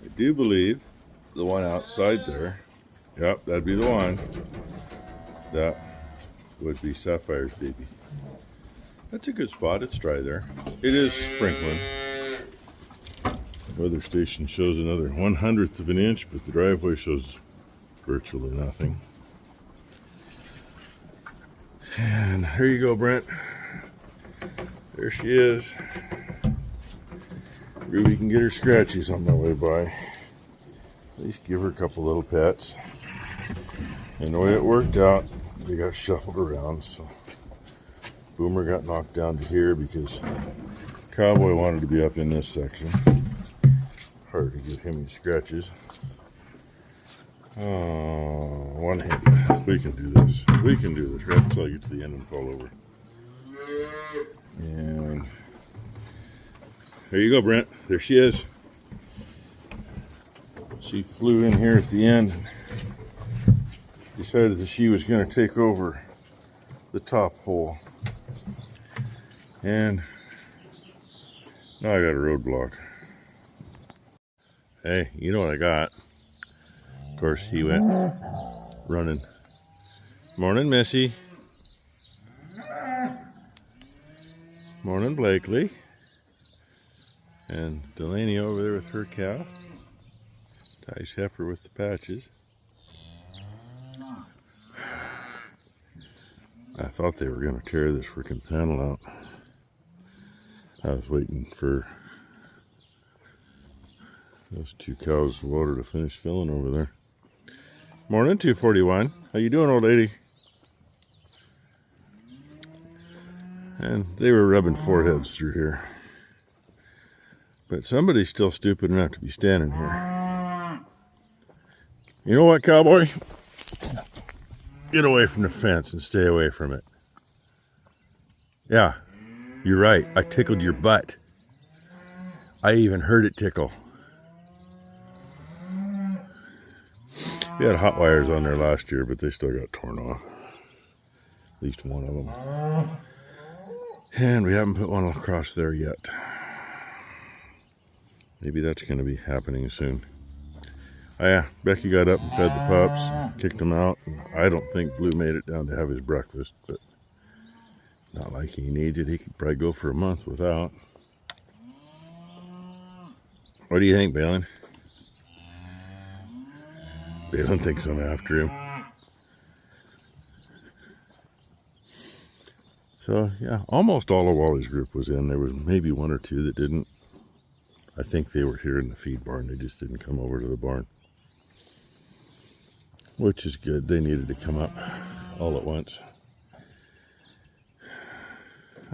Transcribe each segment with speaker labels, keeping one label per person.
Speaker 1: I do believe the one outside there, yep, that'd be the one. That would be Sapphire's baby. That's a good spot. It's dry there. It is sprinkling. The weather station shows another 1/100th of an inch, but the driveway shows virtually nothing. And here you go, Brent. There she is. Ruby can get her scratchies on my way by. At least give her a couple little pets. And the way it worked out, they got shuffled around, so Boomer got knocked down to here because Cowboy wanted to be up in this section. Hard to give him his scratches. Oh, one-handed. We can do this. We can do this. Right until I get to the end and fall over. And there you go, Brent. There she is. She flew in here at the end and decided that she was going to take over the top hole. And now I got a roadblock. Hey, you know what I got? Of course, he went running. Morning, Missy. Morning, Blakely. And Delaney over there with her cow. Nice heifer with the patches. I thought they were going to tear this freaking panel out. I was waiting for those two cows' water to finish filling over there. Morning, 241. How you doing, old lady? And they were rubbing foreheads through here. But somebody's still stupid enough to be standing here. You know what, Cowboy? Get away from the fence and stay away from it. Yeah, you're right. I tickled your butt. I even heard it tickle. We had hot wires on there last year, but they still got torn off. At least one of them. And we haven't put one across there yet. Maybe that's going to be happening soon. Oh yeah, Becky got up and fed the pups, kicked them out. And I don't think Blue made it down to have his breakfast, but not like he needs it. He could probably go for a month without. What do you think, Balin? Balin thinks I'm after him. So yeah, almost all of Wally's group was in. There was maybe one or two that didn't. I think they were here in the feed barn. They just didn't come over to the barn. Which is good. They needed to come up all at once.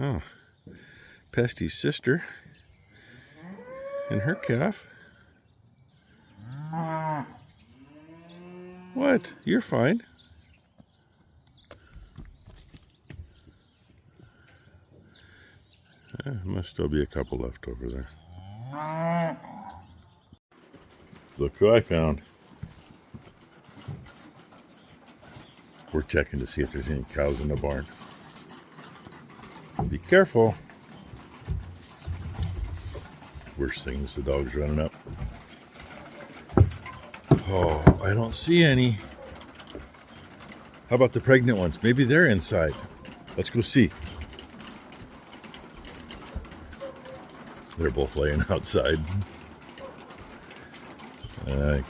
Speaker 1: Oh, Pesty's sister and her calf. What? You're fine. Must still be a couple left over there. Look who I found. We're checking to see if there's any cows in the barn. Be careful. Worst thing is the dog's running up. Oh, I don't see any. How about the pregnant ones? Maybe they're inside. Let's go see. They're both laying outside.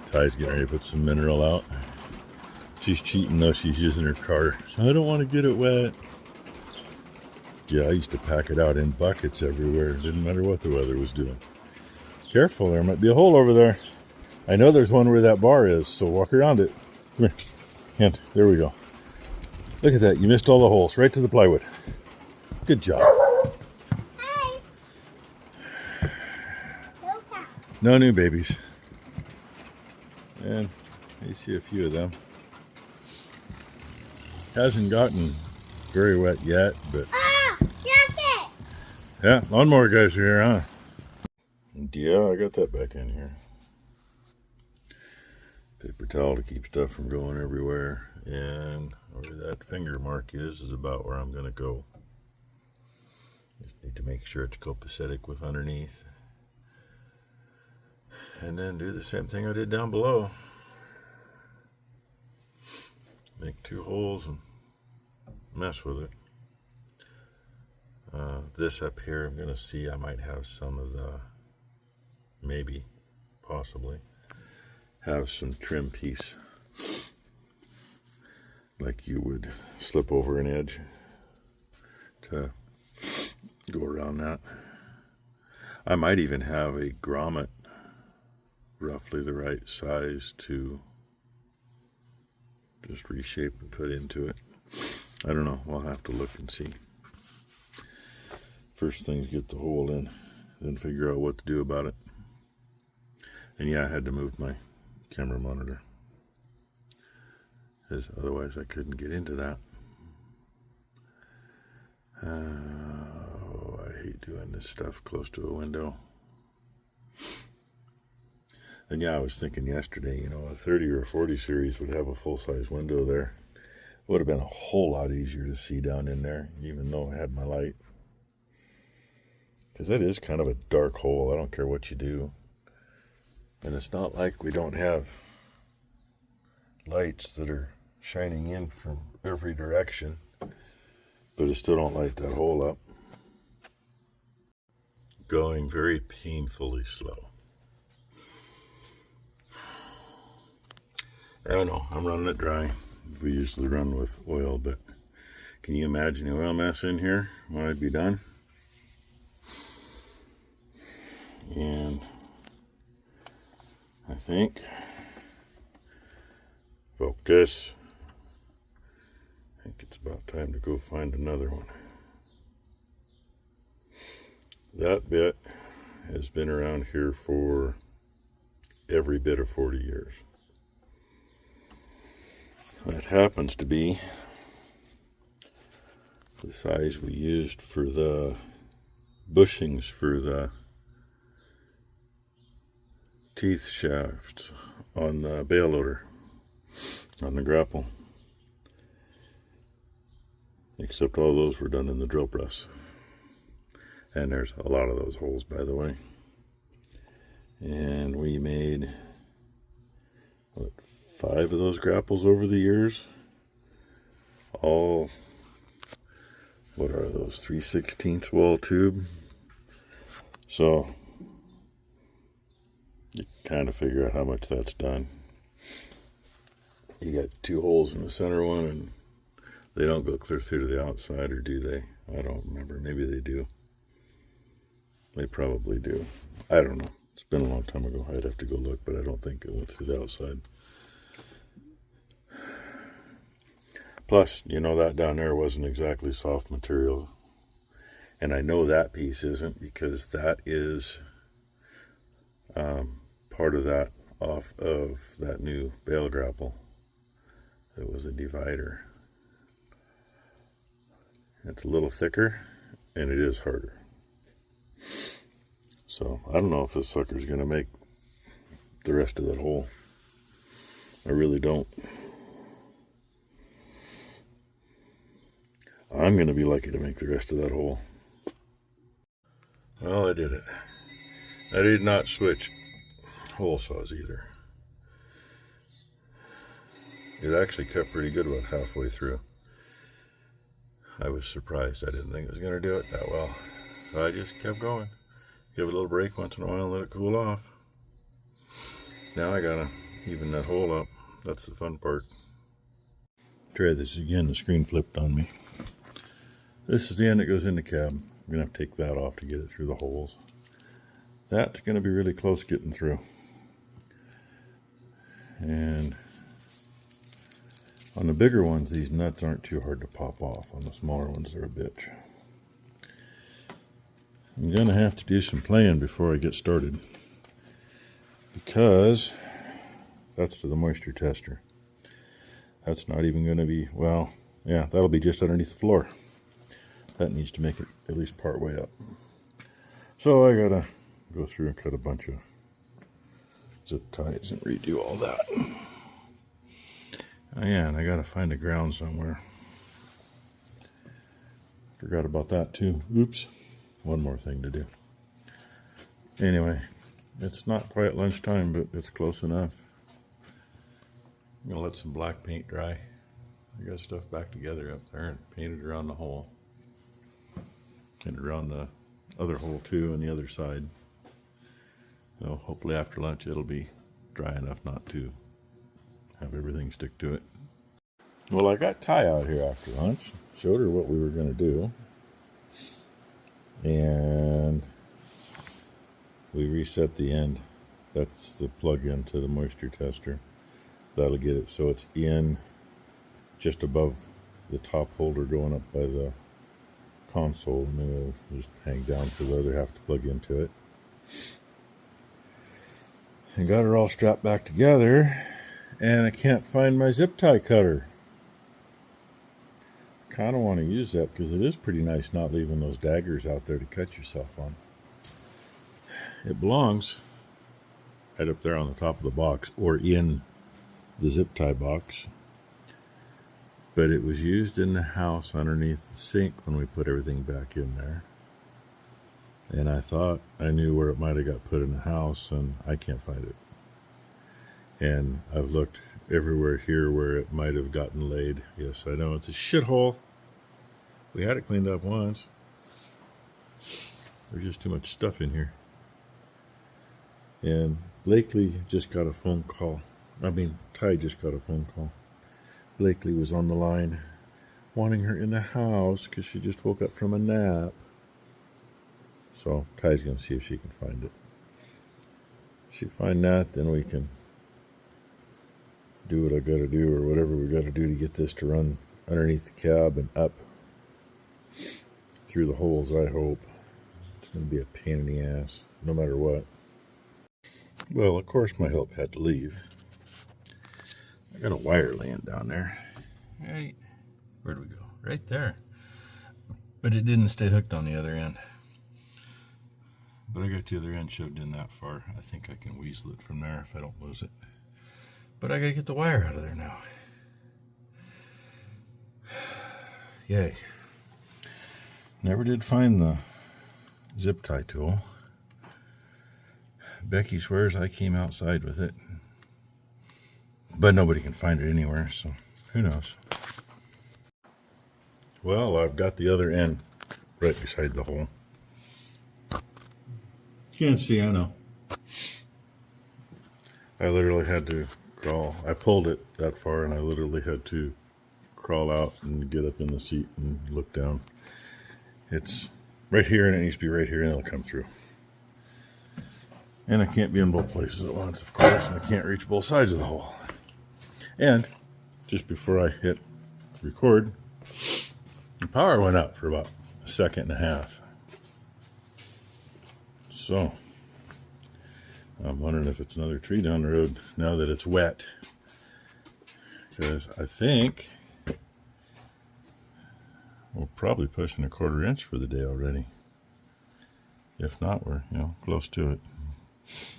Speaker 1: Ty's getting ready to put some mineral out. She's cheating though, she's using her car. So I don't want to get it wet. Yeah, I used to pack it out in buckets everywhere. It didn't matter what the weather was doing. Careful, there might be a hole over there. I know there's one where that bar is, so walk around it. Come here. Hint. There we go. Look at that. You missed all the holes. Right to the plywood. Good job.
Speaker 2: Hi.
Speaker 1: No new babies. And you see a few of them. Hasn't gotten very wet yet, but...
Speaker 2: Ah! Jacket!
Speaker 1: Yeah, lawnmower guys are here, huh? Yeah, I got that back in here. Paper towel to keep stuff from going everywhere. And where that finger mark is about where I'm going to go. Just need to make sure it's copacetic with underneath. And then do the same thing I did down below. Make 2 holes and mess with it. This up here, I'm going to see, I might have some of the, maybe, possibly, have some trim piece. Like you would slip over an edge to go around that. I might even have a grommet roughly the right size to just reshape and put into it. I don't know, I'll have to look and see. First things, get the hole in, then figure out what to do about it. And yeah, I had to move my camera monitor, because otherwise I couldn't get into that. Oh, I hate doing this stuff close to a window. And yeah, I was thinking yesterday, you know, a 30 or a 40 series would have a full-size window there. It would have been a whole lot easier to see down in there, even though I had my light. Because that is kind of a dark hole, I don't care what you do. And it's not like we don't have lights that are shining in from every direction, but I still don't light that hole up. Going very painfully slow. I don't know, I'm running it dry. We usually run with oil, but can you imagine the oil mess in here when I'd be done? And I think, focus. I think it's about time to go find another one. That bit has been around here for every bit of 40 years. That happens to be the size we used for the bushings for the teeth shafts on the bale loader, on the grapple. Except all those were done in the drill press. And there's a lot of those holes, by the way. And we made, what, 5 of those grapples over the years. All, what are those, 3/16 wall tube. So, you kind of figure out how much that's done. You got 2 holes in the center one, and they don't go clear through to the outside, or do they? I don't remember. Maybe they do. They probably do. I don't know. It's been a long time ago. I'd have to go look, but I don't think it went through the outside. Plus, you know, that down there wasn't exactly soft material. And I know that piece isn't, because that is part of that off of that new bale grapple. It was a divider. It's a little thicker, and it is harder. So, I don't know if this sucker's going to make the rest of that hole. I really don't. I'm going to be lucky to make the rest of that hole. Well, I did it. I did not switch hole saws either. It actually cut pretty good about halfway through. I was surprised. I didn't think it was going to do it that well. So I just kept going. Give it a little break once in a while and let it cool off. Now I gotta even that hole up. That's the fun part. Try this again. The screen flipped on me. This is the end that goes in the cab. I'm gonna have to take that off to get it through the holes. That's gonna be really close getting through. And on the bigger ones, these nuts aren't too hard to pop off. On the smaller ones, they're a bitch. I'm gonna have to do some playing before I get started, because that's to the moisture tester. That's not even gonna be, well, yeah, that'll be just underneath the floor. That needs to make it at least part way up. So I gotta go through and cut a bunch of zip ties and redo all that. Oh yeah, and I gotta find a ground somewhere. Forgot about that too. Oops. One more thing to do. Anyway, It's not quite lunchtime, but it's close enough. I'm gonna let some black paint dry. I got stuff back together up there and painted around the hole. And around the other hole too on the other side. So hopefully after lunch it'll be dry enough not to have everything stick to it. Well, I got Ty out here after lunch, showed her what we were going to do, and we reset the end. That's the plug-in to the moisture tester. That'll get it so it's in just above the top holder going up by the console, and then it'll just hang down for the other half to plug into it. And got her all strapped back together, and I can't find my zip tie cutter. Kind of want to use that because it is pretty nice not leaving those daggers out there to cut yourself on. It belongs right up there on the top of the box or in the zip tie box, but it was used in the house underneath the sink when we put everything back in there, and I thought I knew where it might have got put in the house, and I can't find it. And I've looked everywhere here where it might have gotten laid. Yes, I know it's a shithole. We had it cleaned up once. There's just too much stuff in here. And Blakely just got a phone call. Ty just got a phone call. Blakely was on the line wanting her in the house because she just woke up from a nap. So Ty's going to see if she can find it. If she find that, then we can do what I got to do or whatever we got to do to get this to run underneath the cab and up through the holes, I hope. It's going to be a pain in the ass, no matter what. Well, of course my help had to leave. I got a wire laying down there. Right. Where'd we go? Right there. But it didn't stay hooked on the other end. But I got the other end shoved in that far. I think I can weasel it from there if I don't lose it. But I gotta get the wire out of there now. Yay. Never did find the zip tie tool. Becky swears I came outside with it. But nobody can find it anywhere, so who knows. Well, I've got the other end right beside the hole. You can't see, I know. I literally had to crawl. I pulled it that far and I literally had to crawl out and get up in the seat and look down. It's right here and it needs to be right here and it'll come through. And I can't be in both places at once, of course, and I can't reach both sides of the hole. And just before I hit record, the power went up for about a second and a half. So I'm wondering if it's another tree down the road now that it's wet. Because I think we're probably pushing a 1/4 inch for the day already. If not, we're close to it.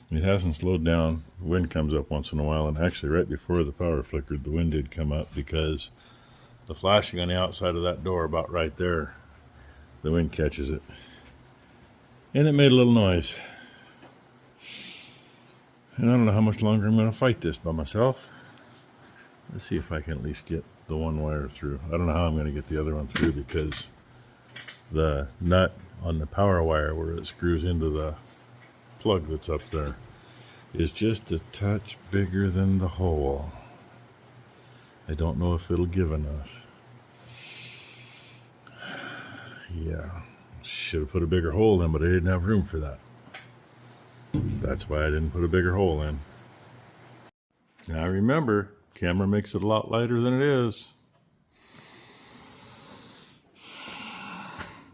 Speaker 1: It hasn't slowed down. The wind comes up once in a while, and actually right before the power flickered, the wind did come up because the flashing on the outside of that door about right there, the wind catches it. And it made a little noise. And I don't know how much longer I'm going to fight this by myself. Let's see if I can at least get the one wire through. I don't know how I'm going to get the other one through because the nut on the power wire where it screws into the plug that's up there is just a touch bigger than the hole. I don't know if it'll give enough. Yeah, should have put a bigger hole in, but I didn't have room for that. That's why I didn't put a bigger hole in. Now remember, camera makes it a lot lighter than it is.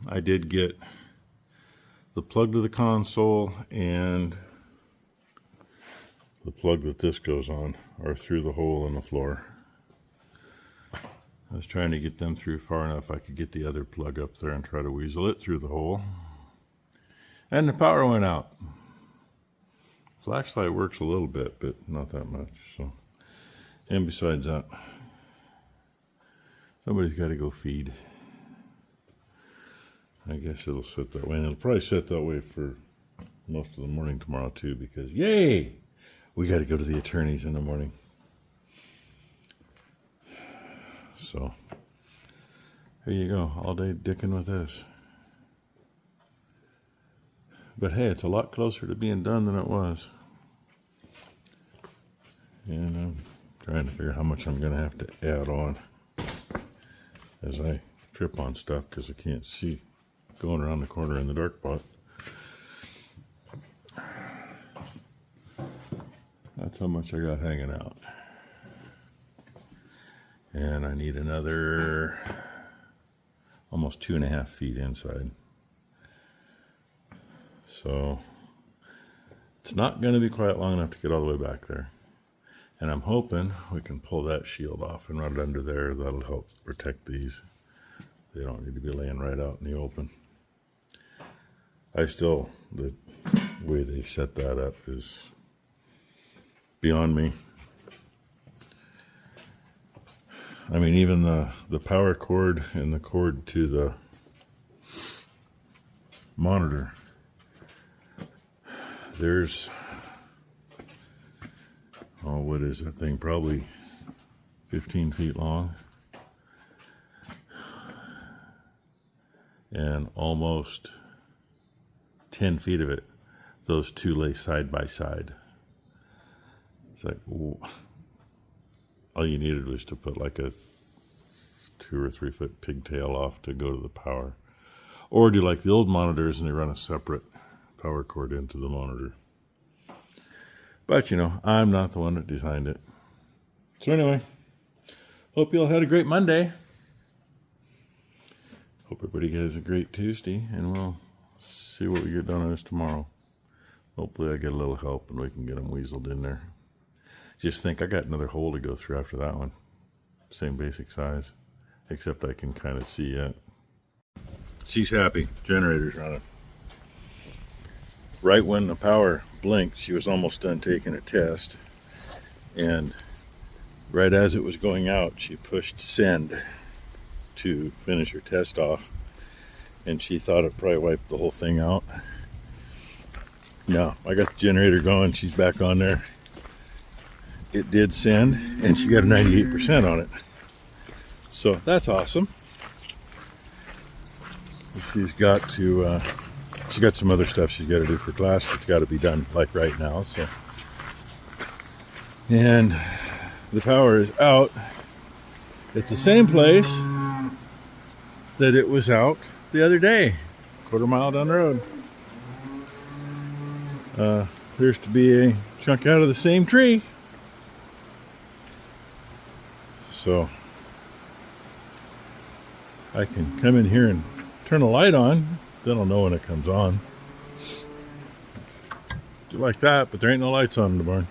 Speaker 1: I did get the plug to the console and the plug that this goes on are through the hole in the floor. I was trying to get them through far enough I could get the other plug up there and try to weasel it through the hole. And the power went out. Flashlight works a little bit, but not that much. So, and besides that, somebody's got to go feed. I guess it'll sit that way, and it'll probably sit that way for most of the morning tomorrow too, because yay, we got to go to the attorney's in the morning. So here you go, all day dicking with this. But hey, it's a lot closer to being done than it was. And I'm trying to figure out how much I'm going to have to add on as I trip on stuff because I can't see going around the corner in the dark spot. That's how much I got hanging out. And I need another almost 2.5 feet inside. So it's not going to be quite long enough to get all the way back there. And I'm hoping we can pull that shield off and run it under there. That'll help protect these. They don't need to be laying right out in the open. The way they set that up is beyond me. I mean, even the power cord and the cord to the monitor, there's, oh, what is that thing? Probably 15 feet long. And almost 10 feet of it, those two lay side by side. It's like, ooh. All you needed was to put like a 2 or 3 foot pigtail off to go to the power. Or do like the old monitors and they run a separate power cord into the monitor. But you know, I'm not the one that designed it. So anyway, hope you all had a great Monday. Hope everybody has a great Tuesday, and we'll see what we get done on this tomorrow. Hopefully I get a little help and we can get them weaseled in there. Just think, I got another hole to go through after that one. Same basic size, except I can kind of see it. She's happy. Generator's running. Right when the power blinked, she was almost done taking a test. And right as it was going out, she pushed send to finish her test off. And she thought it probably wiped the whole thing out. No, I got the generator going. She's back on there. It did send, and she got a 98% on it. So that's awesome. She's got some other stuff she's got to do for class that's got to be done like right now. So, and the power is out at the same place that it was out the other day, 1/4 mile down the road. Appears to be a chunk out of the same tree. So I can come in here and turn the light on, then I'll know when it comes on. Do like that, but there ain't no lights on in the barn.